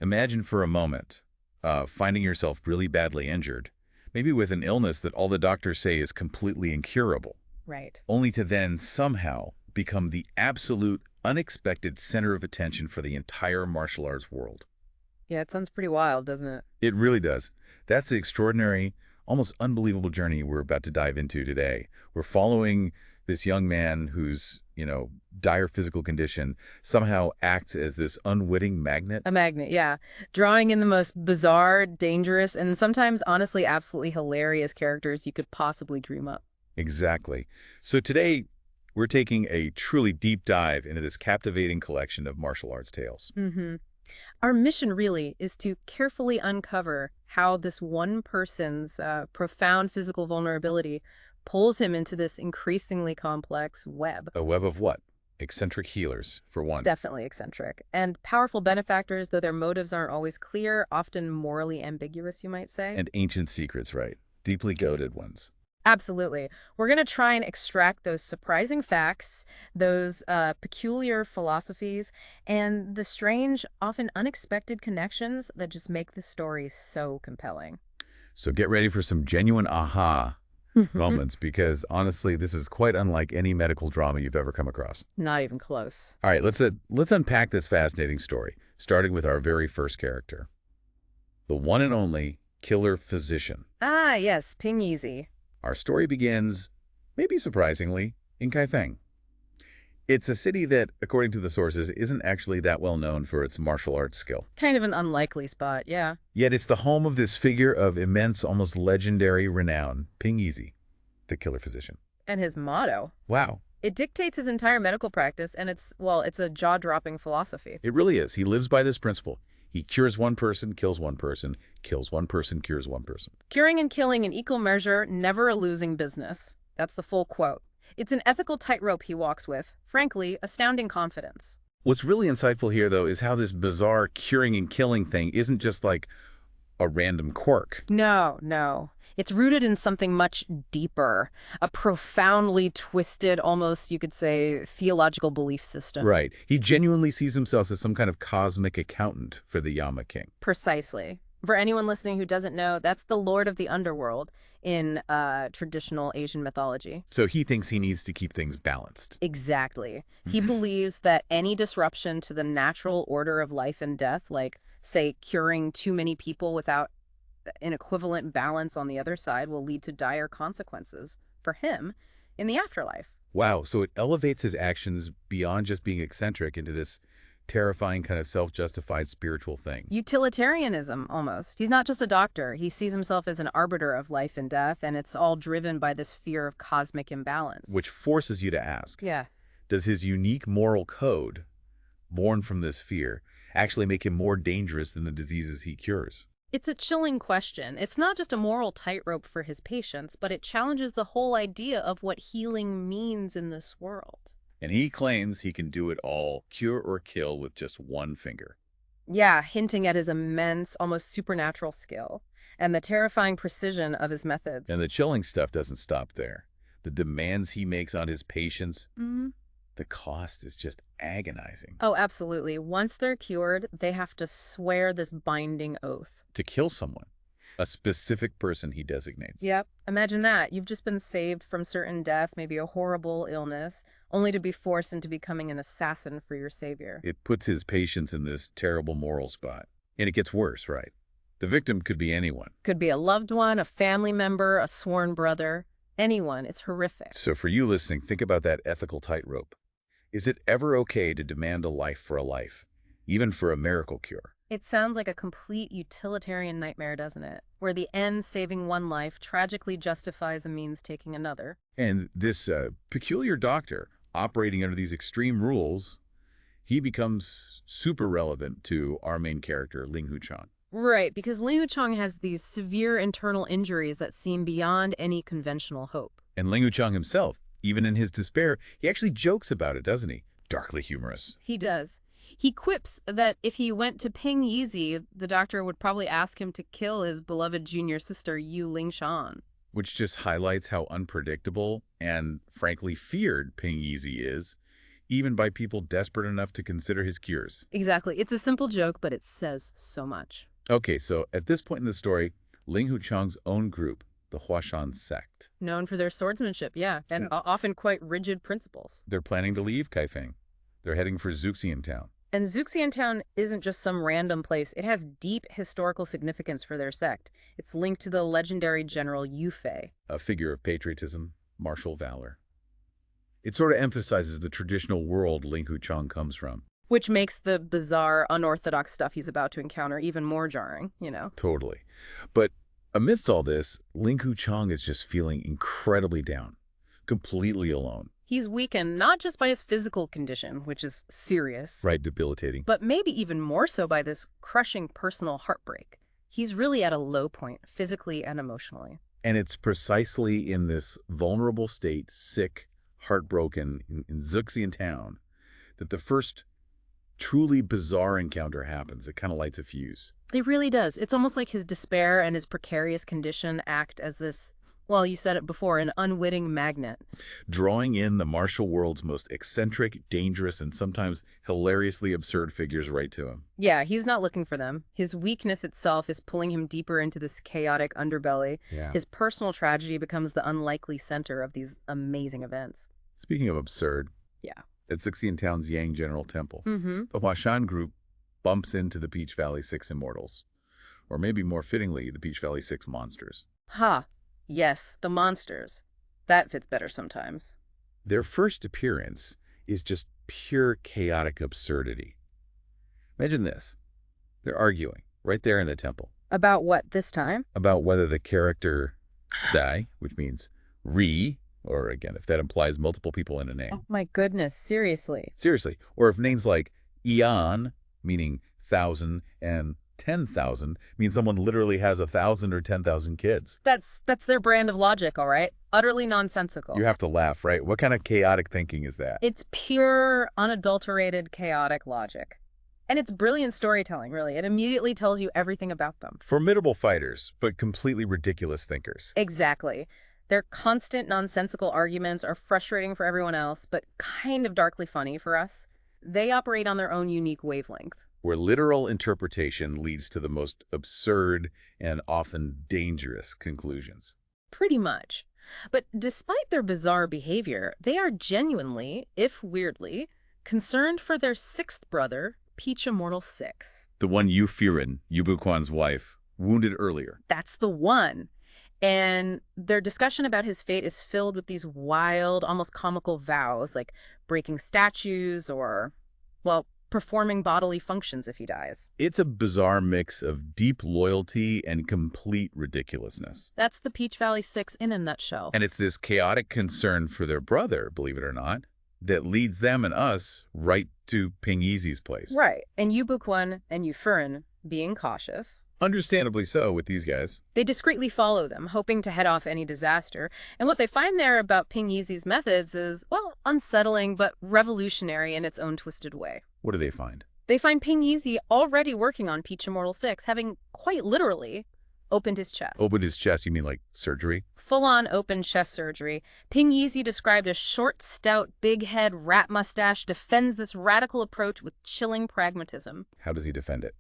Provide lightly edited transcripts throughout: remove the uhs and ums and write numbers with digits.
Imagine for a moment finding yourself really badly injured, maybe with an illness that all the doctors say is completely incurable, Right. only to then somehow become the absolute unexpected center of attention for the entire martial arts world. Yeah, it sounds pretty wild, doesn't it? It really does. That's the extraordinary, almost unbelievable journey we're about to dive into today. We're following this young man whose, dire physical condition somehow acts as this unwitting magnet. A magnet, yeah. Drawing in the most bizarre, dangerous, and sometimes honestly absolutely hilarious characters you could possibly dream up. Exactly. So today, we're taking a truly deep dive into this captivating collection of martial arts tales. hmm Our mission really is to carefully uncover how this one person's profound physical vulnerability pulls him into this increasingly complex web. A web of what? Eccentric healers, for one, Definitely eccentric. And powerful benefactors, though their motives aren't always clear, often morally ambiguous, you might say. and ancient secrets, right? Deeply goaded ones. Absolutely. We're going to try and extract those surprising facts, those peculiar philosophies, and the strange, often unexpected connections that just make the story so compelling. So get ready for some genuine aha moments because honestly, this is quite unlike any medical drama you've ever come across. Not even close. All right, let's unpack this fascinating story, starting with our very first character, the one and only killer physician. Ah, yes, Ping Easy. Our story begins, maybe surprisingly, in Kaifeng. It's a city that, according to the sources, isn't actually that well known for its martial arts skill. Kind of an unlikely spot, yeah. Yet it's the home of this figure of immense, almost legendary renown, Ping Easy, the killer physician. And his motto. Wow, It dictates his entire medical practice, and it's a jaw-dropping philosophy. it really is. He lives by this principle. He cures one person, kills one person, kills one person, cures one person. Curing and killing in equal measure, never a losing business. That's the full quote. It's an ethical tightrope he walks with, frankly, astounding confidence. What's really insightful here, though, is how this bizarre curing and killing thing isn't just like a random quirk. No, no. It's rooted in something much deeper, a profoundly twisted, almost, you could say, theological belief system. Right. He genuinely sees himself as some kind of cosmic accountant for the Yama King. Precisely. For anyone listening who doesn't know, that's the Lord of the Underworld in traditional Asian mythology. So he thinks he needs to keep things balanced. Exactly. He believes that any disruption to the natural order of life and death, like, say, curing too many people without an equivalent balance on the other side, will lead to dire consequences for him in the afterlife. Wow, so it elevates his actions beyond just being eccentric into this terrifying kind of self-justified spiritual thing. Utilitarianism, almost. He's not just a doctor. He sees himself as an arbiter of life and death, and it's all driven by this fear of cosmic imbalance. Which forces you to ask, Yeah. does his unique moral code, born from this fear, actually make him more dangerous than the diseases he cures? It's a chilling question. It's not just a moral tightrope for his patients, but it challenges the whole idea of what healing means in this world. And he claims he can do it all, cure or kill, with just one finger. Yeah, hinting at his immense, almost supernatural skill and the terrifying precision of his methods. And the chilling stuff doesn't stop there. The demands he makes on his patients, Mhm. the cost is just agonizing. Oh, absolutely. Once they're cured, they have to swear this binding oath. To kill someone, a specific person he designates. Yep. Imagine that. You've just been saved from certain death, maybe a horrible illness, only to be forced into becoming an assassin for your savior. It puts his patients in this terrible moral spot. And it gets worse, right? The victim could be anyone. Could be a loved one, a family member, a sworn brother, anyone. It's horrific. So for you listening, think about that ethical tightrope. Is it ever okay to demand a life for a life, even for a miracle cure? It sounds like a complete utilitarian nightmare, doesn't it? Where the end saving one life tragically justifies the means taking another. And this peculiar doctor, operating under these extreme rules, he becomes super relevant to our main character, Ling Hu Chang. Right, because Liu Chong has these severe internal injuries that seem beyond any conventional hope. And Ling Hu Chang himself, even in his despair, he actually jokes about it, doesn't he? Darkly humorous. He does. He quips that if he went to Ping Yizi, the doctor would probably ask him to kill his beloved junior sister, Yu Lingshan. Which just highlights how unpredictable and, frankly, feared Ping Yizi is, even by people desperate enough to consider his cures. Exactly. It's a simple joke, but it says so much. Okay, so at this point in the story, Ling Huchang's own group, the Huashan sect, Known for their swordsmanship, yeah, and often quite rigid principles. they're planning to leave Kaifeng. They're heading for Zuxian Town, And Zuxian Town isn't just some random place. It has deep historical significance for their sect. It's linked to the legendary General Yu Fei. a figure of patriotism, martial valor. It sort of emphasizes the traditional world Ling Huchang comes from. Which makes the bizarre, unorthodox stuff he's about to encounter even more jarring, you know? Totally. But amidst all this, Ling Huchang is just feeling incredibly down, completely alone. He's weakened not just by his physical condition, which is serious, Right, debilitating. but maybe even more so by this crushing personal heartbreak. He's really at a low point, physically and emotionally. And it's precisely in this vulnerable state, sick, heartbroken, in Zuxian Town, that the first truly bizarre encounter happens. It kind of lights a fuse. It really does. It's almost like his despair and his precarious condition act as this, well, you said it before, an unwitting magnet. Drawing in the martial world's most eccentric, dangerous, and sometimes hilariously absurd figures right to him. Yeah, he's not looking for them. His weakness itself is pulling him deeper into this chaotic underbelly. Yeah. His personal tragedy becomes the unlikely center of these amazing events. Speaking of absurd, Yeah. at Zuxian Town's Yang General Temple, Mm-hmm. the Huashan group bumps into the Peach Valley Six Immortals. Or maybe more fittingly, the Peach Valley Six Monsters. Ha. Yes, the monsters. That fits better sometimes. Their first appearance is just pure chaotic absurdity. Imagine this. They're arguing right there in the temple About what this time? about whether the character Dai, which means re, or again, if that implies multiple people in a name. Oh my goodness, seriously. Seriously. Or if names like Eon, meaning 1,000, and 10,000 mean someone literally has 1,000 or 10,000 kids. That's their brand of logic, all right? Utterly nonsensical. You have to laugh, right? What kind of chaotic thinking is that? It's pure, unadulterated, chaotic logic. And it's brilliant storytelling, really. It immediately tells you everything about them. Formidable fighters, but completely ridiculous thinkers. Exactly. Their constant, nonsensical arguments are frustrating for everyone else, but kind of darkly funny for us. They operate on their own unique wavelength. Where literal interpretation leads to the most absurd and often dangerous conclusions. Pretty much. But despite their bizarre behavior, they are genuinely, if weirdly, concerned for their sixth brother, Peach Immortal 6. The one Yu Firen, Yu Buquan's wife, wounded earlier. That's the one. And their discussion about his fate is filled with these wild, almost comical vows, like breaking statues or, well, performing bodily functions if he dies. It's a bizarre mix of deep loyalty and complete ridiculousness. That's the Peach Valley Six in a nutshell. And it's this chaotic concern for their brother, believe it or not, that leads them and us right to Ping Yizi's place. Right. And Yu Buquan and Yu Furen, being cautious, Understandably so with these guys. they discreetly follow them, hoping to head off any disaster. And what they find there about Ping Yizi's methods is, well, unsettling but revolutionary in its own twisted way. What do they find? They find Ping Yizi already working on Peach Immortal 6, having quite literally opened his chest. Opened his chest, you mean like surgery? Full-on open chest surgery. Ping Yizi, described as short, stout, big head, rat mustache, defends this radical approach with chilling pragmatism. How does he defend it?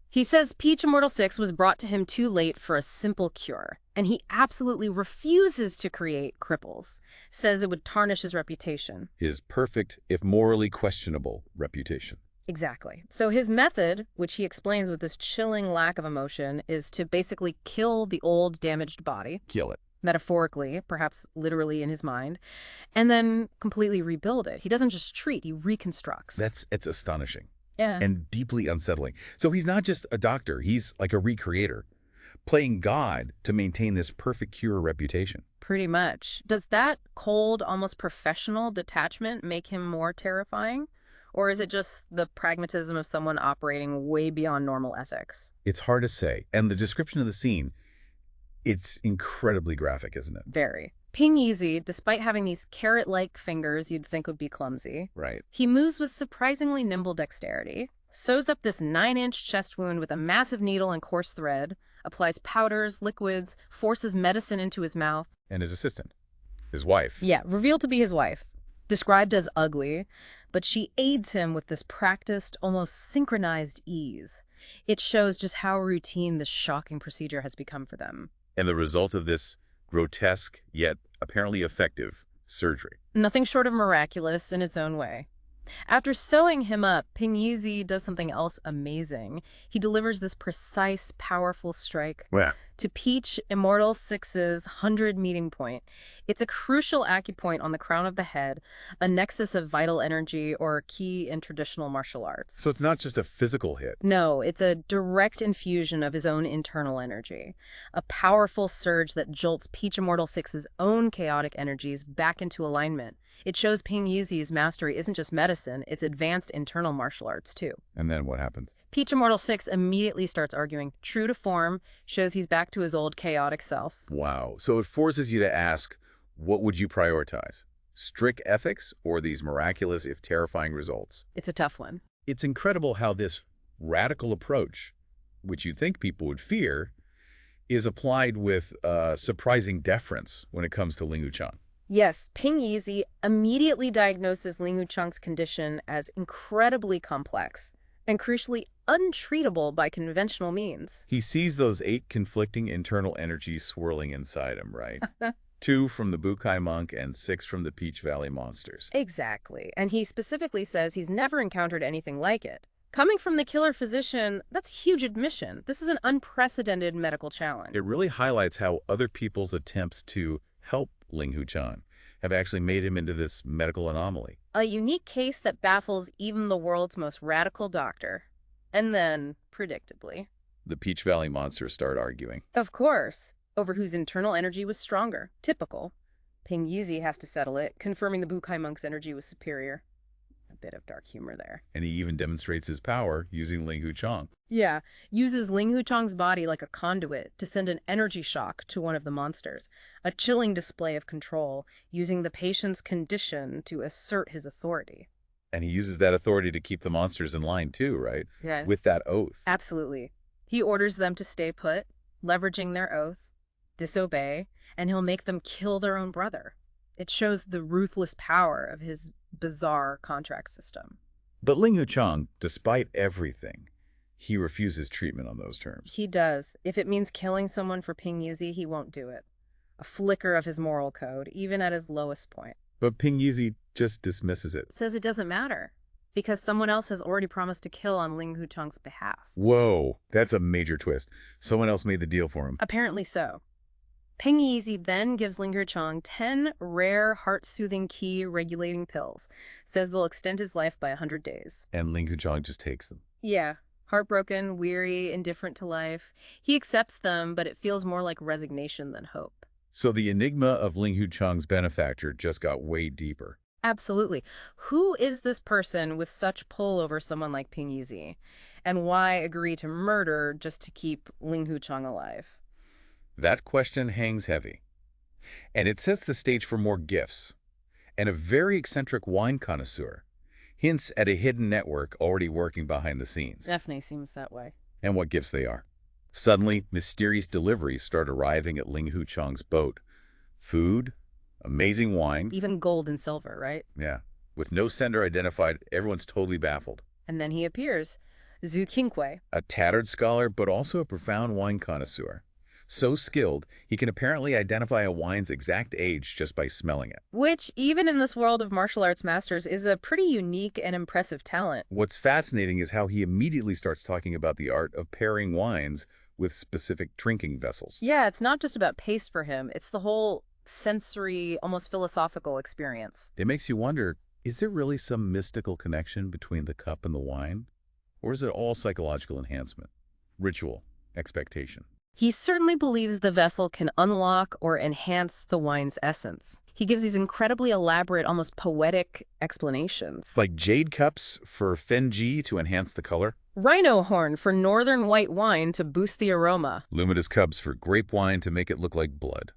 He says Peach Immortal 6 was brought to him too late for a simple cure, and he absolutely refuses to create cripples, says it would tarnish his reputation. His perfect, if morally questionable, reputation. Exactly. So his method, which he explains with this chilling lack of emotion, is to basically kill the old, damaged body, Kill it. metaphorically, perhaps literally in his mind, and then completely rebuild it. He doesn't just treat, he reconstructs. It's astonishing. Yeah. And deeply unsettling. So he's not just a doctor, he's like a recreator, playing God to maintain this perfect cure reputation. Pretty much. Does that cold, almost professional detachment make him more terrifying? Or is it just the pragmatism of someone operating way beyond normal ethics? It's hard to say. And the description of the scene, it's incredibly graphic, isn't it? Very. Ping Yizi, despite having these carrot-like fingers you'd think would be clumsy, Right. he moves with surprisingly nimble dexterity, sews up this 9-inch chest wound with a massive needle and coarse thread, applies powders, liquids, forces medicine into his mouth. And his assistant, his wife. Yeah, revealed to be his wife. Described as ugly, but she aids him with this practiced, almost synchronized ease. It shows just how routine this shocking procedure has become for them. And the result of this grotesque, yet apparently effective, surgery. Nothing short of miraculous in its own way. After sewing him up, Ping Yizi does something else amazing. He delivers this precise, powerful strike Wow. to Peach Immortal Six's 100 meeting point. It's a crucial acupoint on the crown of the head, a nexus of vital energy or a key in traditional martial arts. So it's not just a physical hit. No, it's a direct infusion of his own internal energy, a powerful surge that jolts Peach Immortal Six's own chaotic energies back into alignment. It shows Ping Yizi's mastery isn't just medicine, it's advanced internal martial arts too. And then what happens? Peach Immortal Six immediately starts arguing. True to form, shows he's back to his old chaotic self. Wow. So it forces you to ask, what would you prioritize? Strict ethics or these miraculous, if terrifying, results? It's a tough one. It's incredible how this radical approach, which you'd think people would fear, is applied with surprising deference when it comes to Ling Wuchang. Yes, Ping Yizi immediately diagnoses Ling Wuchang's condition as incredibly complex and crucially untreatable by conventional means. He sees those 8 conflicting internal energies swirling inside him, right? 2 from the Bukai monk and 6 from the Peach Valley monsters. Exactly, and he specifically says he's never encountered anything like it. Coming from the killer physician, that's a huge admission. This is an unprecedented medical challenge. It really highlights how other people's attempts to help Ling Wuchang have actually made him into this medical anomaly. A unique case that baffles even the world's most radical doctor. And then, predictably, The Peach Valley monsters start arguing. of course, over whose internal energy was stronger. Typical. Ping Yizi has to settle it, confirming the Bukai monk's energy was superior. A bit of dark humor there. And he even demonstrates his power using Ling Wuchang. Yeah, uses Ling Wuchang's body like a conduit to send an energy shock to one of the monsters. A chilling display of control, using the patient's condition to assert his authority. And he uses that authority to keep the monsters in line too, right? Yeah. With that oath. Absolutely. He orders them to stay put, leveraging their oath, disobey, and he'll make them kill their own brother. It shows the ruthless power of his bizarre contract system. But Ling Wuchang, despite everything, he refuses treatment on those terms. He does. If it means killing someone for Ping Yizi, he won't do it. A flicker of his moral code, even at his lowest point. But Ping Yizi just dismisses it. Says it doesn't matter, because someone else has already promised to kill on Ling Wuchang's behalf. Whoa, that's a major twist. Someone else made the deal for him. Apparently so. Ping Yizi then gives Ling Wuchang 10 rare heart-soothing qi regulating pills. Says they'll extend his life by 100 days. And Ling Wuchang just takes them. Yeah, heartbroken, weary, indifferent to life. He accepts them, but it feels more like resignation than hope. So the enigma of Ling Wuchang's benefactor just got way deeper. Absolutely. Who is this person with such pull over someone like Ping Yizi? And why agree to murder just to keep Ling Wuchang alive? That question hangs heavy. And it sets the stage for more gifts. And a very eccentric wine connoisseur hints at a hidden network already working behind the scenes. Definitely seems that way. And what gifts they are. Suddenly, mysterious deliveries start arriving at Ling Wuchang's boat. Food, amazing wine. Even gold and silver, right? Yeah. With no sender identified, everyone's totally baffled. And then he appears. Zhu Qinghui. A tattered scholar, but also a profound wine connoisseur. So skilled, he can apparently identify a wine's exact age just by smelling it. Which, even in this world of martial arts masters, is a pretty unique and impressive talent. What's fascinating is how he immediately starts talking about the art of pairing wines with specific drinking vessels. Yeah, it's not just about pace for him. It's the whole sensory, almost philosophical experience. It makes you wonder, is there really some mystical connection between the cup and the wine? Or is it all psychological enhancement, ritual, expectation? He certainly believes the vessel can unlock or enhance the wine's essence. He gives these incredibly elaborate, almost poetic explanations. Like jade cups for Fenji to enhance the color, Rhino horn for northern white wine to boost the aroma. luminous cups for grape wine to make it look like blood.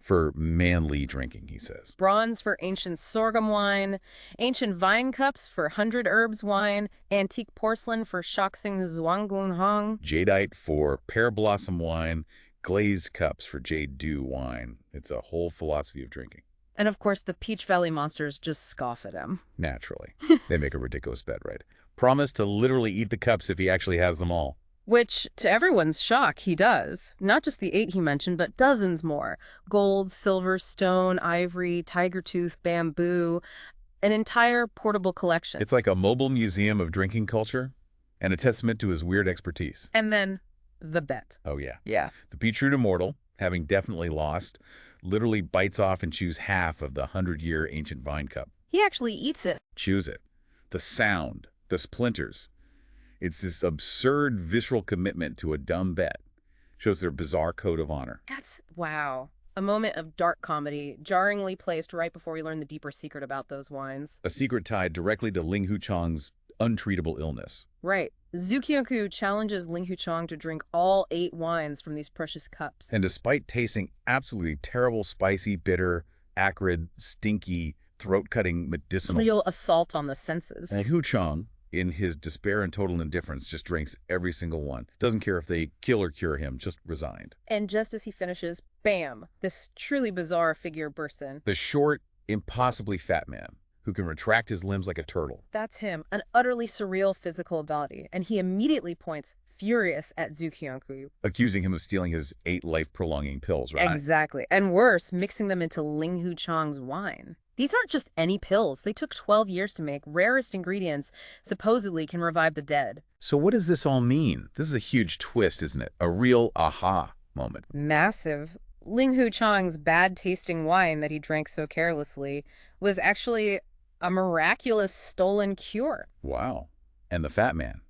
For manly drinking, he says. Bronze for ancient sorghum wine, ancient vine cups for 100 herbs wine, antique porcelain for Shaoxing Zhuanggun Hong. Jadeite for pear blossom wine, glazed cups for jade dew wine. It's a whole philosophy of drinking. And of course, the Peach Valley monsters just scoff at him. Naturally. They make a ridiculous bet, right? Promise to literally eat the cups if he actually has them all. Which, to everyone's shock, he does. Not just the 8 he mentioned, but dozens more. Gold, silver, stone, ivory, tiger tooth, bamboo, an entire portable collection. It's like a mobile museum of drinking culture and a testament to his weird expertise. And then the bet. Oh, yeah. Yeah. The Peachroot Immortal, having definitely lost, literally bites off and chews half of the 100-year ancient vine cup. He actually eats it. Chews it. The sound, the splinters. It's this absurd visceral commitment to a dumb bet. Shows their bizarre code of honor. Wow. A moment of dark comedy, jarringly placed right before we learn the deeper secret about those wines. A secret tied directly to Ling Huchang's untreatable illness. Right. Zhu Qianku challenges Ling Huchang to drink all 8 wines from these precious cups. And despite tasting absolutely terrible, spicy, bitter, acrid, stinky, throat-cutting, medicinal... Real assault on the senses. And Huchang, in his despair and total indifference, just drinks every single one. Doesn't care if they kill or cure him, just resigned. And just as he finishes, bam, this truly bizarre figure bursts in. The short, impossibly fat man who can retract his limbs like a turtle. That's him, an utterly surreal physical ability, and he immediately points, furious, at Zhu Qianku. Accusing him of stealing his 8 life-prolonging pills, right? Exactly. And worse, mixing them into Ling Huchang's wine. These aren't just any pills. They took 12 years to make. Rarest ingredients supposedly can revive the dead. So what does this all mean? This is a huge twist, isn't it? A real aha moment. Massive. Ling Huchang's bad-tasting wine that he drank so carelessly was actually a miraculous stolen cure. Wow. And the fat man,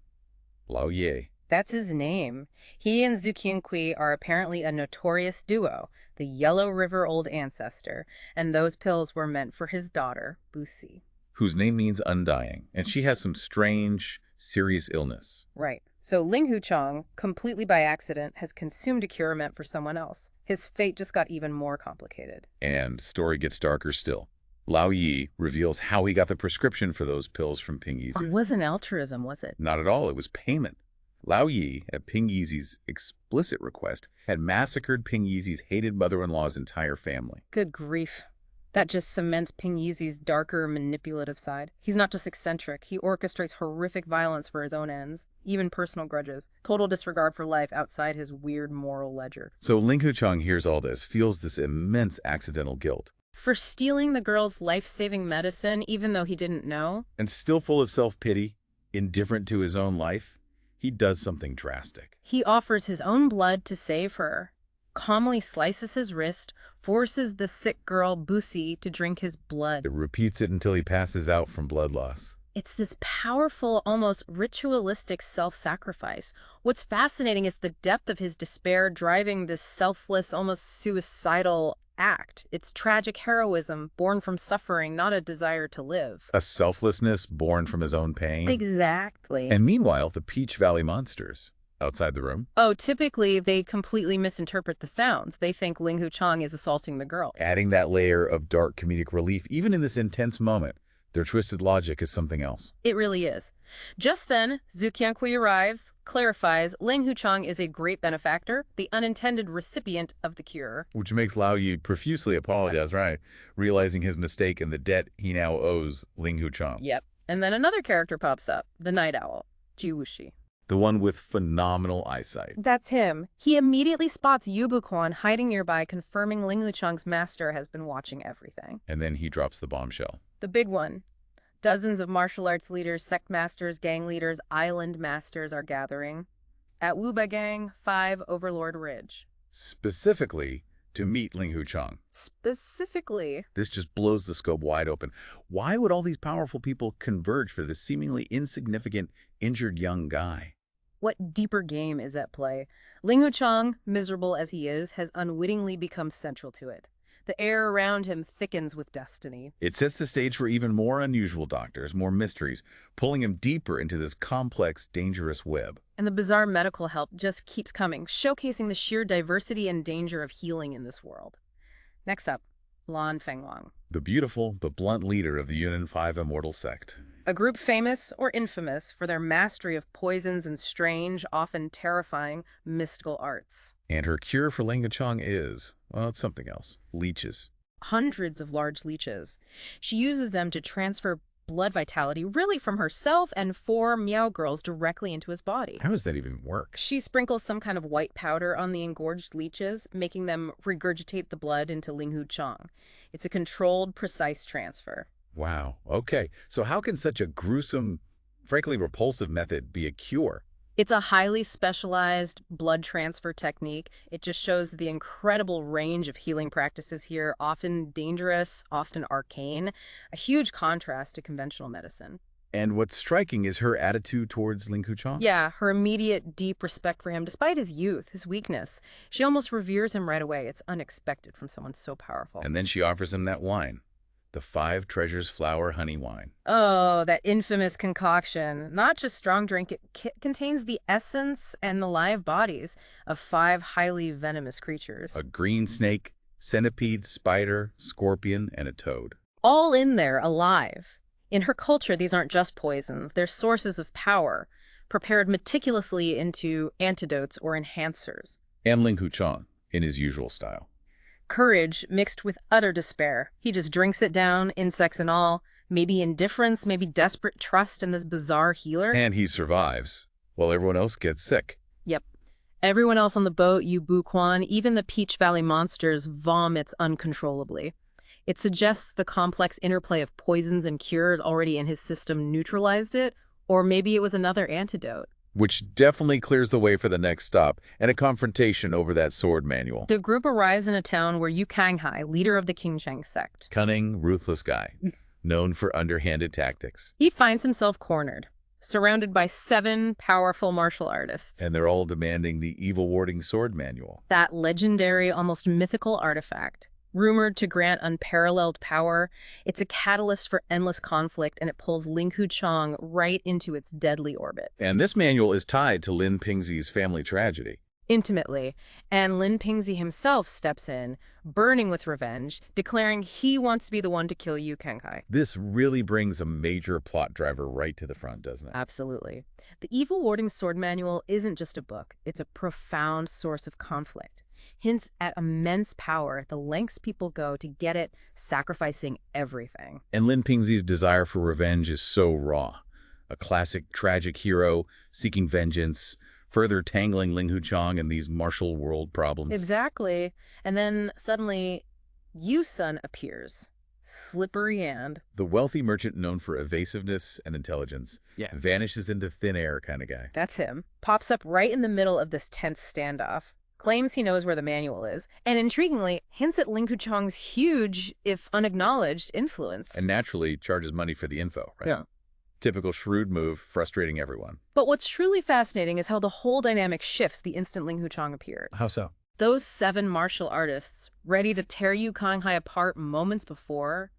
Lao Ye. That's his name. He and Zhu Qianqi are apparently a notorious duo, the Yellow River Old Ancestor, and those pills were meant for his daughter, Busi. Whose name means undying, and she has some strange, serious illness. Right. So Ling Huchang, completely by accident, has consumed a cure meant for someone else. His fate just got even more complicated. And story gets darker still. Lao Yi reveals how he got the prescription for those pills from Ping Yizi. It wasn't altruism, was it? Not at all. It was payment. Lao Yi, at Ping Yizi's explicit request, had massacred Ping Yizi's hated mother-in-law's entire family. Good grief. That just cements Ping Yizi's darker, manipulative side. He's not just eccentric. He orchestrates horrific violence for his own ends, even personal grudges. Total disregard for life outside his weird moral ledger. So Ling Huchang hears all this, feels this immense accidental guilt. For stealing the girl's life-saving medicine, even though he didn't know. And still full of self-pity, indifferent to his own life, he does something drastic. He offers his own blood to save her, calmly slices his wrist, forces the sick girl, Busi, to drink his blood. It repeats it until he passes out from blood loss. It's this powerful, almost ritualistic self-sacrifice. What's fascinating is the depth of his despair driving this selfless, almost suicidal act. It's tragic heroism born from suffering, not a desire to live. A selflessness born from his own pain. Exactly. And meanwhile, the Peach Valley monsters, outside the room, Oh, typically they completely misinterpret the sounds. They think Ling Huchang is assaulting the girl. adding that layer of dark comedic relief, even in this intense moment. Their twisted logic is something else. It really is. Just then, Zhu Qianqi arrives, clarifies Ling Huchang is a great benefactor, the unintended recipient of the cure. Which makes Lao Yi profusely apologize, right? Realizing his mistake and the debt he now owes Ling Huchang. Yep. And then another character pops up, the night owl, Ji Wuxi. The one with phenomenal eyesight. That's him. He immediately spots Yu Buquan hiding nearby, confirming Ling Huchang's master has been watching everything. And then he drops the bombshell. The big one. Dozens of martial arts leaders, sect masters, gang leaders, island masters are gathering at Wuba Gang 5 Overlord Ridge. Specifically to meet Ling Huchang. Specifically. This just blows the scope wide open. Why would all these powerful people converge for this seemingly insignificant, injured young guy? What deeper game is at play? Ling Huchang, miserable as he is, has unwittingly become central to it. The air around him thickens with destiny. It sets the stage for even more unusual doctors, more mysteries, pulling him deeper into this complex, dangerous web. And the bizarre medical help just keeps coming, showcasing the sheer diversity and danger of healing in this world. Next up, Lan Fengwang. The beautiful but blunt leader of the Yunnan 5 Immortal Sect. A group famous or infamous for their mastery of poisons and strange, often terrifying, mystical arts. And her cure for Ling Huchang is, well, it's something else. Leeches. hundreds of large leeches. She uses them to transfer blood vitality really from herself and 4 Meow Girls directly into his body. How does that even work? She sprinkles some kind of white powder on the engorged leeches, making them regurgitate the blood into Ling Hu Chang. It's a controlled, precise transfer. Wow. Okay. So how can such a gruesome, frankly repulsive method be a cure? It's a highly specialized blood transfer technique. It just shows the incredible range of healing practices here, often dangerous, often arcane, a huge contrast to conventional medicine. And what's striking is her attitude towards Ling Kuchang. Yeah, her immediate, deep respect for him, despite his youth, his weakness. She almost reveres him right away. It's unexpected from someone so powerful. And then she offers him that wine, the 5 Treasures Flower Honey Wine. Oh, that infamous concoction. Not just strong drink, it contains the essence and the live bodies of 5 highly venomous creatures. A green snake, centipede, spider, scorpion, and a toad. All in there, alive. In her culture, these aren't just poisons. They're sources of power, prepared meticulously into antidotes or enhancers. And Ling Kuchang, in his usual style. Courage mixed with utter despair. He just drinks it down, insects and all. Maybe indifference, maybe desperate trust in this bizarre healer. And he survives, while everyone else gets sick. Yep. Everyone else on the boat, Yu Bu Quan, even the Peach Valley monsters, vomits uncontrollably. It suggests the complex interplay of poisons and cures already in his system neutralized it, or maybe it was another antidote. Which definitely clears the way for the next stop and a confrontation over that sword manual. The group arrives in a town where Yu Kanghai, leader of the Qingsheng sect. Cunning, ruthless guy, known for underhanded tactics. He finds himself cornered, surrounded by 7 powerful martial artists. And they're all demanding the evil-warding sword manual. That legendary, almost mythical artifact. Rumored to grant unparalleled power, it's a catalyst for endless conflict, and it pulls Ling Kuchang right into its deadly orbit. And this manual is tied to Lin Pingzi's family tragedy. Intimately, and Lin Pingzi himself steps in, burning with revenge, declaring he wants to be the one to kill Yu Kanghai. This really brings a major plot driver right to the front, doesn't it? Absolutely. The Evil Warding Sword Manual isn't just a book. It's a profound source of conflict. Hints at immense power, the lengths people go to get it, sacrificing everything. And Lin Pingzi's desire for revenge is so raw. A classic tragic hero seeking vengeance, further tangling Ling Kuchang in these martial world problems. Exactly. And then suddenly, Yu Sun appears. Slippery hand. The wealthy merchant known for evasiveness and intelligence. Yeah. Vanishes into thin air kind of guy. That's him. Pops up right in the middle of this tense standoff. Claims he knows where the manual is, and intriguingly, hints at Ling Kuchang's huge, if unacknowledged, influence. And naturally charges money for the info, right? Yeah. Typical shrewd move, frustrating everyone. But what's truly fascinating is how the whole dynamic shifts the instant Ling Kuchang appears. How so? Those 7 martial artists, ready to tear Yu Kanghai apart moments before,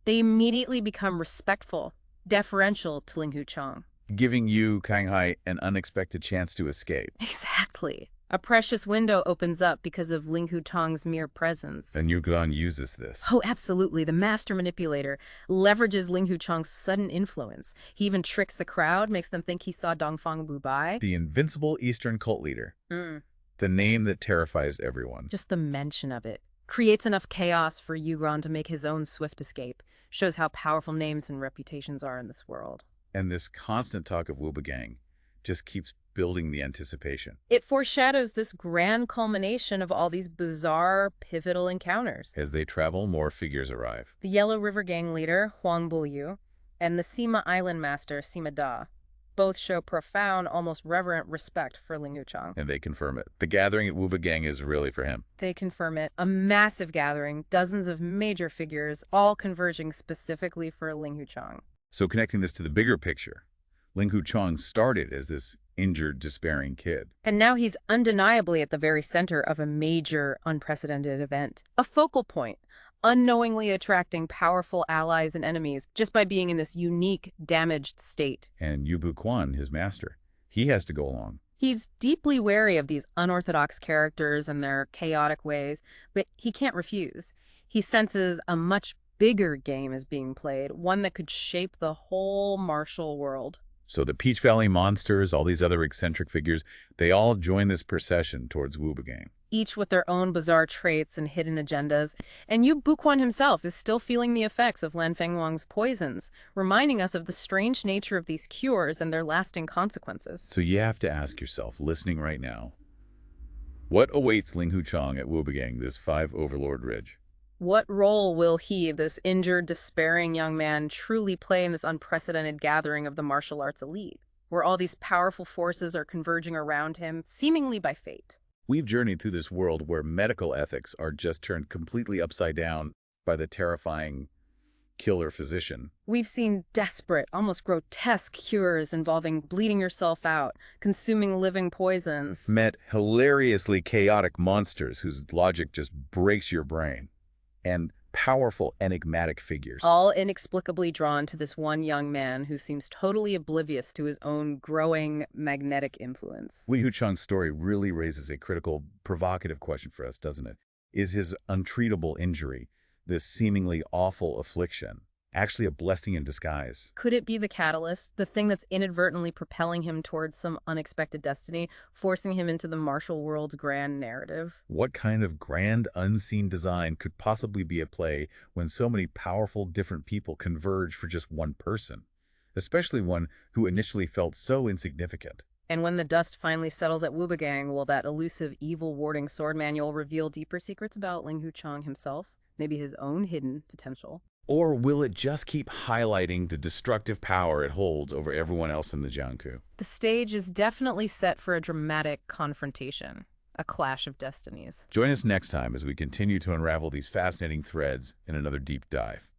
they immediately become respectful, deferential to Ling Kuchang. Giving Yu Kanghai an unexpected chance to escape. Exactly. A precious window opens up because of Ling Kuchang's mere presence. And Yu Guan uses this. Oh, absolutely. The master manipulator leverages Ling Kuchang's sudden influence. He even tricks the crowd, makes them think he saw Dongfang Bubai. The invincible Eastern cult leader. The name that terrifies everyone. Just the mention of it creates enough chaos for Yu Guan to make his own swift escape. Shows how powerful names and reputations are in this world. And this constant talk of Wubagang just keeps building the anticipation. It foreshadows this grand culmination of all these bizarre, pivotal encounters. As they travel, more figures arrive. The Yellow River Gang leader, Huang Buyu, and the Sima Island master, Sima Da, both show profound, almost reverent respect for Ling Kuchang. And they confirm it. The gathering at Wubagang is really for him. They confirm it. A massive gathering, dozens of major figures, all converging specifically for Ling Kuchang. So connecting this to the bigger picture, Ling Kuchang started as this injured, despairing kid. And now he's undeniably at the very center of a major, unprecedented event. A focal point, unknowingly attracting powerful allies and enemies just by being in this unique, damaged state. And Yu Bu Quan, his master, he has to go along. He's deeply wary of these unorthodox characters and their chaotic ways, but he can't refuse. He senses a much bigger game is being played, one that could shape the whole martial world. So the Peach Valley monsters, all these other eccentric figures, they all join this procession towards Wubigang. Each with their own bizarre traits and hidden agendas, and Yu Buquan himself is still feeling the effects of Lan Fenghuang's poisons, reminding us of the strange nature of these cures and their lasting consequences. So you have to ask yourself, listening right now, what awaits Ling Huchang at Wubigang, this 5 Overlord Ridge? What role will he, this injured, despairing young man, truly play in this unprecedented gathering of the martial arts elite, where all these powerful forces are converging around him, seemingly by fate? We've journeyed through this world where medical ethics are just turned completely upside down by the terrifying killer physician. We've seen desperate, almost grotesque cures involving bleeding yourself out, consuming living poisons. Met hilariously chaotic monsters whose logic just breaks your brain. And powerful, enigmatic figures. All inexplicably drawn to this one young man who seems totally oblivious to his own growing magnetic influence. Li Huchang's story really raises a critical, provocative question for us, doesn't it? Is his untreatable injury, this seemingly awful affliction, actually a blessing in disguise? Could it be the catalyst, the thing that's inadvertently propelling him towards some unexpected destiny, forcing him into the martial world's grand narrative? What kind of grand, unseen design could possibly be at play when so many powerful, different people converge for just one person, especially one who initially felt so insignificant? And when the dust finally settles at Wubigang, will that elusive, evil-warding sword manual reveal deeper secrets about Ling Huchang himself? Maybe his own hidden potential? Or will it just keep highlighting the destructive power it holds over everyone else in the Jiangku? The stage is definitely set for a dramatic confrontation, a clash of destinies. Join us next time as we continue to unravel these fascinating threads in another deep dive.